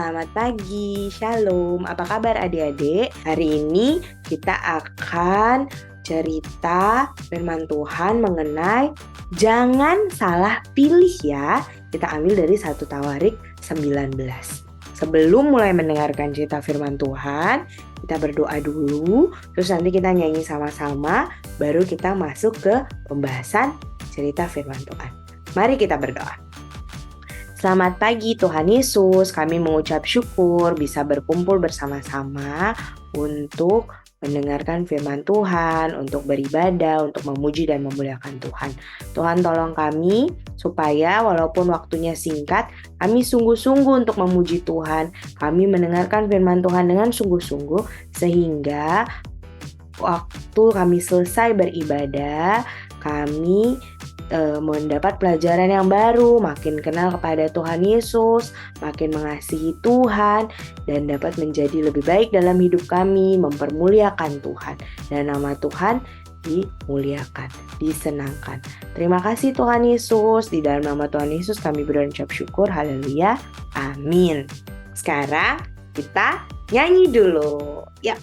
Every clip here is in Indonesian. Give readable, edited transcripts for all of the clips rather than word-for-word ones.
selamat pagi, shalom. Apa kabar adik-adik? Hari ini kita akan cerita firman Tuhan mengenai jangan salah pilih ya. Kita ambil dari 1 Tawarik 19. Sebelum mulai mendengarkan cerita firman Tuhan, kita berdoa dulu, terus nanti kita nyanyi sama-sama, baru kita masuk ke pembahasan cerita firman Tuhan. Mari kita berdoa. Selamat pagi Tuhan Yesus, kami mengucap syukur bisa berkumpul bersama-sama untuk mendengarkan firman Tuhan, untuk beribadah, untuk memuji dan memuliakan Tuhan. Tuhan tolong kami supaya walaupun waktunya singkat, kami sungguh-sungguh untuk memuji Tuhan. Kami mendengarkan firman Tuhan dengan sungguh-sungguh sehingga waktu kami selesai beribadah, kami mendapat pelajaran yang baru, makin kenal kepada Tuhan Yesus, makin mengasihi Tuhan, dan dapat menjadi lebih baik dalam hidup kami, mempermuliakan Tuhan, dan nama Tuhan dimuliakan, disenangkan. Terima kasih Tuhan Yesus, di dalam nama Tuhan Yesus kami berucap syukur, haleluya, amin. Sekarang kita nyanyi dulu, ya.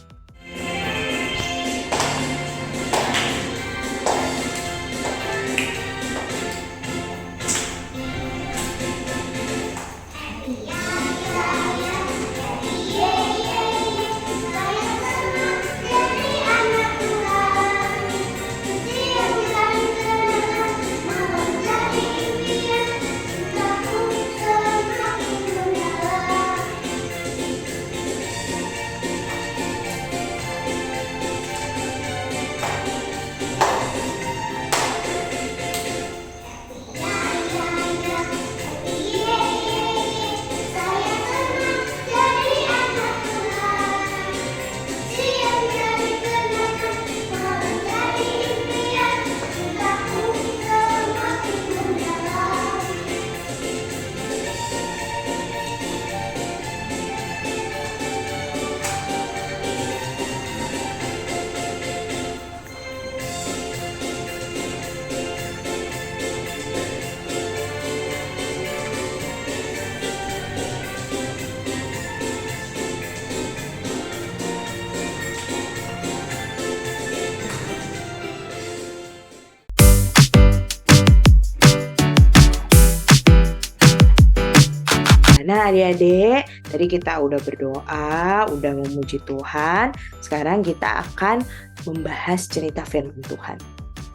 Nah adik-adik, tadi kita udah berdoa, udah memuji Tuhan. Sekarang kita akan membahas cerita firman Tuhan.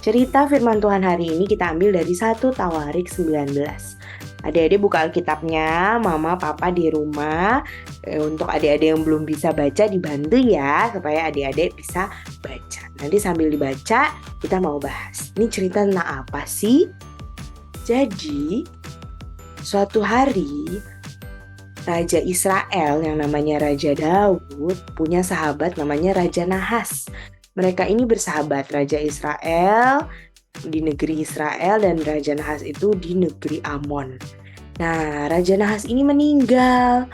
Cerita firman Tuhan hari ini kita ambil dari 1 Tawarik 19. Adik-adik buka Alkitabnya, mama, papa di rumah. Untuk adik-adik yang belum bisa baca dibantu ya, supaya adik-adik bisa baca. Nanti sambil dibaca, kita mau bahas. Ini cerita tentang apa sih? Jadi, suatu hari Raja Israel yang namanya Raja Daud punya sahabat namanya Raja Nahas. Mereka ini bersahabat, Raja Israel di negeri Israel dan Raja Nahas itu di negeri Amon. Nah, Raja Nahas ini meninggal.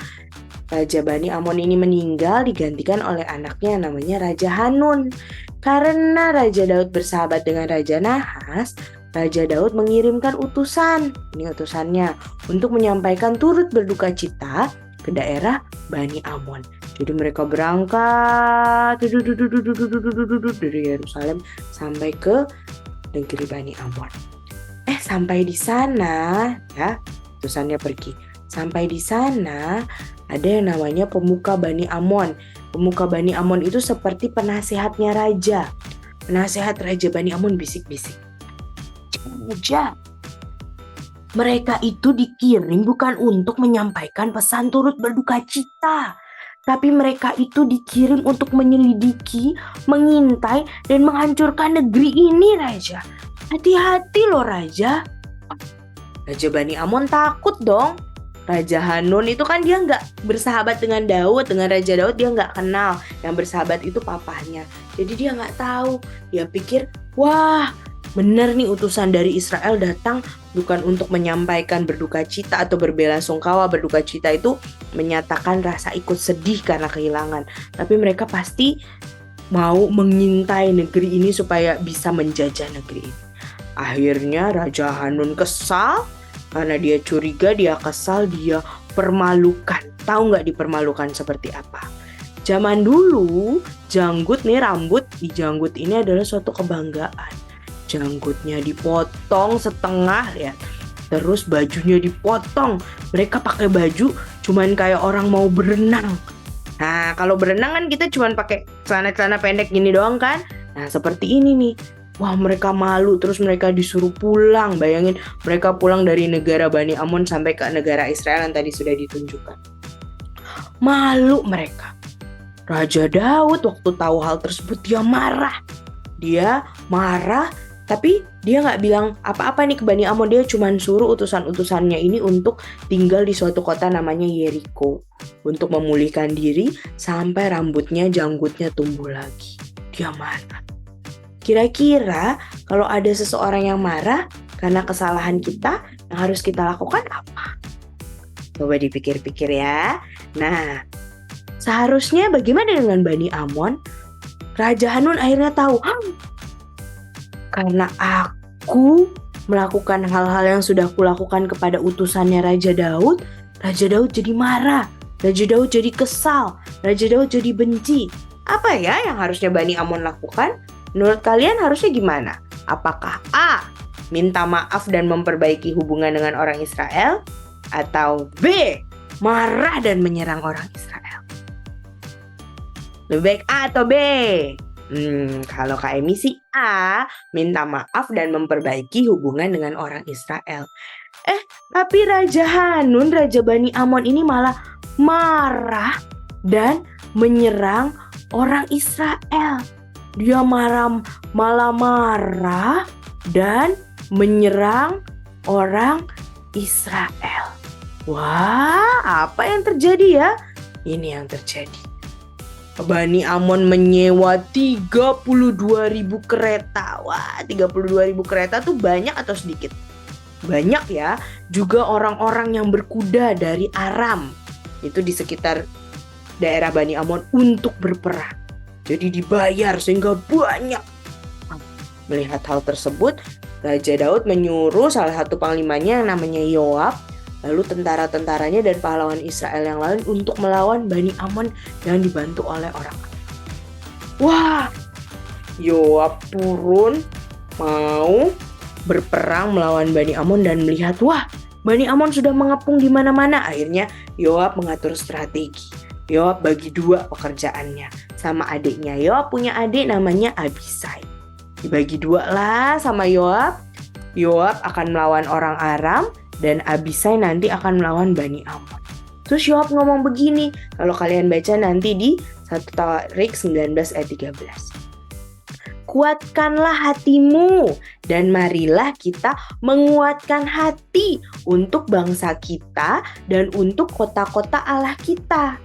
Raja Bani Amon ini meninggal digantikan oleh anaknya yang namanya Raja Hanun. Karena Raja Daud bersahabat dengan Raja Nahas, Raja Daud mengirimkan utusan, ini utusannya, untuk menyampaikan turut berduka cita ke daerah Bani Amon. Jadi mereka berangkat dari Yerusalem sampai ke negeri Bani Amon. Sampai di sana, ya, utusannya pergi. Sampai di sana ada yang namanya pemuka Bani Amon. Pemuka Bani Amon itu seperti penasehatnya raja. Penasehat Raja Bani Amon bisik-bisik. Raja, mereka itu dikirim bukan untuk menyampaikan pesan turut berduka cita, tapi mereka itu dikirim untuk menyelidiki, mengintai, dan menghancurkan negeri ini, Raja. Hati-hati loh, Raja. Raja Bani Amon takut dong. Raja Hanun itu kan dia nggak bersahabat dengan Daud, dengan Raja Daud dia nggak kenal. Yang bersahabat itu papahnya. Jadi dia nggak tahu. Dia pikir, wah, benar nih utusan dari Israel datang bukan untuk menyampaikan berduka cita atau berbelasungkawa. Berduka cita itu menyatakan rasa ikut sedih karena kehilangan. Tapi mereka pasti mau mengintai negeri ini supaya bisa menjajah negeri ini. Akhirnya Raja Hanun kesal karena dia curiga, dia kesal, dia dipermalukan. Tahu nggak dipermalukan seperti apa? Zaman dulu, janggut nih, rambut di janggut ini adalah suatu kebanggaan. Janggutnya dipotong setengah ya. Terus bajunya dipotong. Mereka pakai baju cuman kayak orang mau berenang. Nah, kalau berenang kan kita cuman pakai celana-celana pendek gini doang kan? Nah, seperti ini nih. Wah, mereka malu, terus mereka disuruh pulang. Bayangin, mereka pulang dari negara Bani Amon sampai ke negara Israel yang tadi sudah ditunjukkan. Malu mereka. Raja Daud waktu tahu hal tersebut, dia marah. Dia marah, tapi dia nggak bilang apa-apa nih ke Bani Amon. Dia cuma suruh utusan-utusannya ini untuk tinggal di suatu kota namanya Yeriko. Untuk memulihkan diri sampai rambutnya, janggutnya tumbuh lagi. Dia marah. Kira-kira kalau ada seseorang yang marah karena kesalahan kita, yang harus kita lakukan apa? Coba dipikir-pikir ya. Nah, seharusnya bagaimana dengan Bani Amon? Raja Hanun akhirnya tahu, karena aku melakukan hal-hal yang sudah kulakukan kepada utusannya Raja Daud jadi marah. Raja Daud jadi kesal. Raja Daud jadi benci. Apa ya yang harusnya Bani Amon lakukan? Menurut kalian harusnya gimana? Apakah A, minta maaf dan memperbaiki hubungan dengan orang Israel? Atau B, marah dan menyerang orang Israel? Lebih baik A atau B? Kalau Kak Emi sih A, minta maaf dan memperbaiki hubungan dengan orang Israel. Tapi Raja Hanun, Raja Bani Amon ini malah marah dan menyerang orang Israel. Dia malah marah dan menyerang orang Israel. Wah, apa yang terjadi ya? Ini yang terjadi. Bani Amon menyewa 32.000 kereta. Wah, 32.000 kereta tuh banyak atau sedikit? Banyak ya. Juga orang-orang yang berkuda dari Aram. Itu di sekitar daerah Bani Amon untuk berperang. Jadi dibayar sehingga banyak. Melihat hal tersebut, Raja Daud menyuruh salah satu panglimanya yang namanya Yoab, lalu tentara-tentaranya dan pahlawan Israel yang lain untuk melawan Bani Amon yang dibantu oleh orang. Wah, Yoab turun mau berperang melawan Bani Amon dan melihat, wah, Bani Amon sudah mengepung di mana-mana. Akhirnya Yoab mengatur strategi. Yoab bagi dua pekerjaannya sama adiknya. Yoab punya adik namanya Abisai. Dibagi dua lah sama Yoab. Yoab akan melawan orang Aram dan Abisai nanti akan melawan Bani Amon. Terus Yoab ngomong begini, kalau kalian baca nanti di 1 Tawarik 19 ayat 13. Kuatkanlah hatimu dan marilah kita menguatkan hati untuk bangsa kita dan untuk kota-kota Allah kita.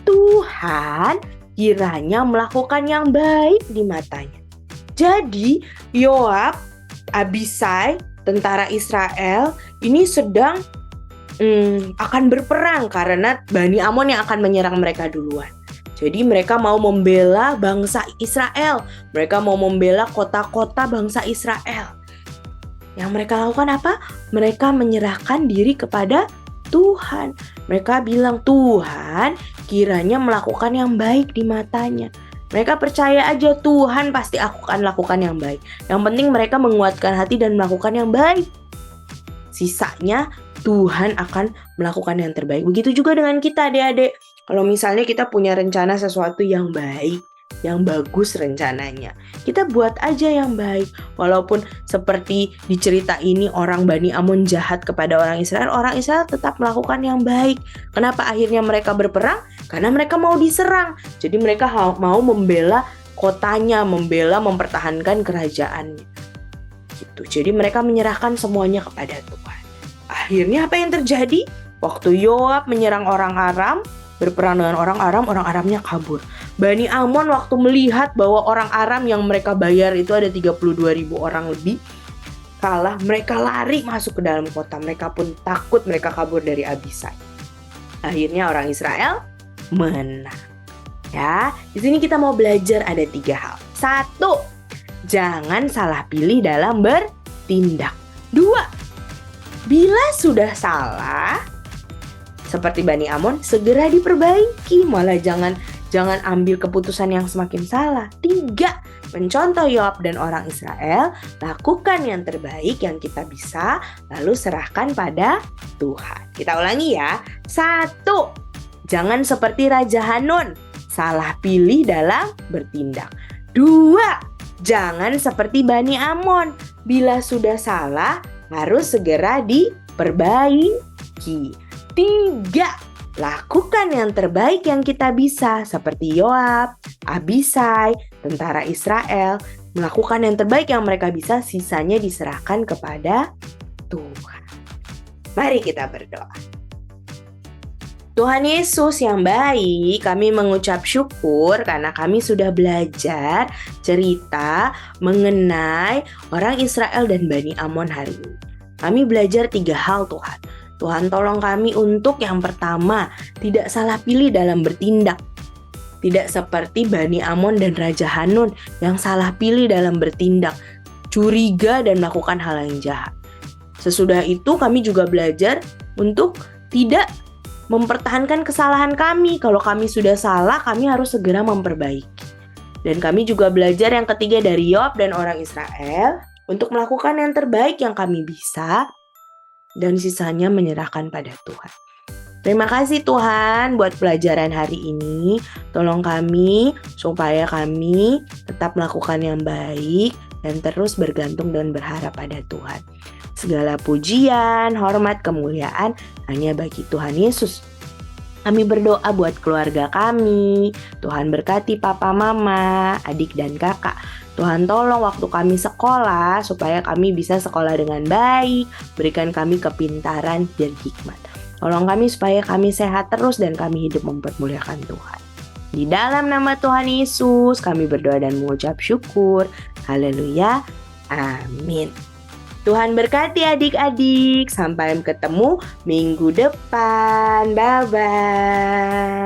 Tuhan kiranya melakukan yang baik di matanya. Jadi Yoab, Abisai, tentara Israel ini sedang akan berperang karena Bani Amon yang akan menyerang mereka duluan. Jadi mereka mau membela bangsa Israel. Mereka mau membela kota-kota bangsa Israel. Yang mereka lakukan apa? Mereka menyerahkan diri kepada Tuhan. Mereka bilang, Tuhan kiranya melakukan yang baik di matanya. Mereka percaya aja Tuhan pasti akan lakukan yang baik. Yang penting mereka menguatkan hati dan melakukan yang baik. Sisanya Tuhan akan melakukan yang terbaik. Begitu juga dengan kita adik-adik. Kalau misalnya kita punya rencana sesuatu yang baik, yang bagus rencananya, kita buat aja yang baik. Walaupun seperti di cerita ini orang Bani Amon jahat kepada orang Israel tetap melakukan yang baik. Kenapa akhirnya mereka berperang? Karena mereka mau diserang. Jadi mereka mau membela kotanya, mempertahankan kerajaannya. Gitu. Jadi mereka menyerahkan semuanya kepada Tuhan. Akhirnya apa yang terjadi? Waktu Yoab menyerang orang Aram, berperang dengan orang Aramnya kabur. Bani Amon waktu melihat bahwa orang Aram yang mereka bayar itu ada 32.000 orang lebih, kalah, mereka lari masuk ke dalam kota. Mereka pun takut, mereka kabur dari Abisai. Akhirnya orang Israel menang. Ya, di sini kita mau belajar ada 3 hal. 1, jangan salah pilih dalam bertindak. 2, bila sudah salah, seperti Bani Amon, segera diperbaiki. Malah jangan ambil keputusan yang semakin salah. 3. Mencontoh Yoab dan orang Israel, lakukan yang terbaik yang kita bisa, lalu serahkan pada Tuhan. Kita ulangi ya. 1. Jangan seperti Raja Hanun, salah pilih dalam bertindak. 2. Jangan seperti Bani Amon, bila sudah salah harus segera diperbaiki. 3. Lakukan yang terbaik yang kita bisa, seperti Yoab, Abisai, tentara Israel, melakukan yang terbaik yang mereka bisa, sisanya diserahkan kepada Tuhan. Mari kita berdoa. Tuhan Yesus yang baik, kami mengucap syukur karena kami sudah belajar cerita mengenai orang Israel dan Bani Amon hari ini. Kami belajar 3 hal Tuhan. Tuhan tolong kami untuk yang pertama, tidak salah pilih dalam bertindak. Tidak seperti Bani Amon dan Raja Hanun yang salah pilih dalam bertindak, curiga dan melakukan hal yang jahat. Sesudah itu kami juga belajar untuk tidak mempertahankan kesalahan kami. Kalau kami sudah salah, kami harus segera memperbaiki. Dan kami juga belajar yang ketiga dari Yoab dan orang Israel untuk melakukan yang terbaik yang kami bisa dan sisanya menyerahkan pada Tuhan. Terima kasih Tuhan buat pelajaran hari ini. Tolong kami supaya kami tetap melakukan yang baik dan terus bergantung dan berharap pada Tuhan. Segala pujian, hormat, kemuliaan hanya bagi Tuhan Yesus. Kami berdoa buat keluarga kami. Tuhan berkati papa, mama, adik dan kakak. Tuhan tolong waktu kami sekolah supaya kami bisa sekolah dengan baik. Berikan kami kepintaran dan hikmat. Tolong kami supaya kami sehat terus dan kami hidup mempermuliakan Tuhan. Di dalam nama Tuhan Yesus kami berdoa dan mengucap syukur. Haleluya. Amin. Tuhan berkati adik-adik. Sampai ketemu minggu depan. Bye-bye.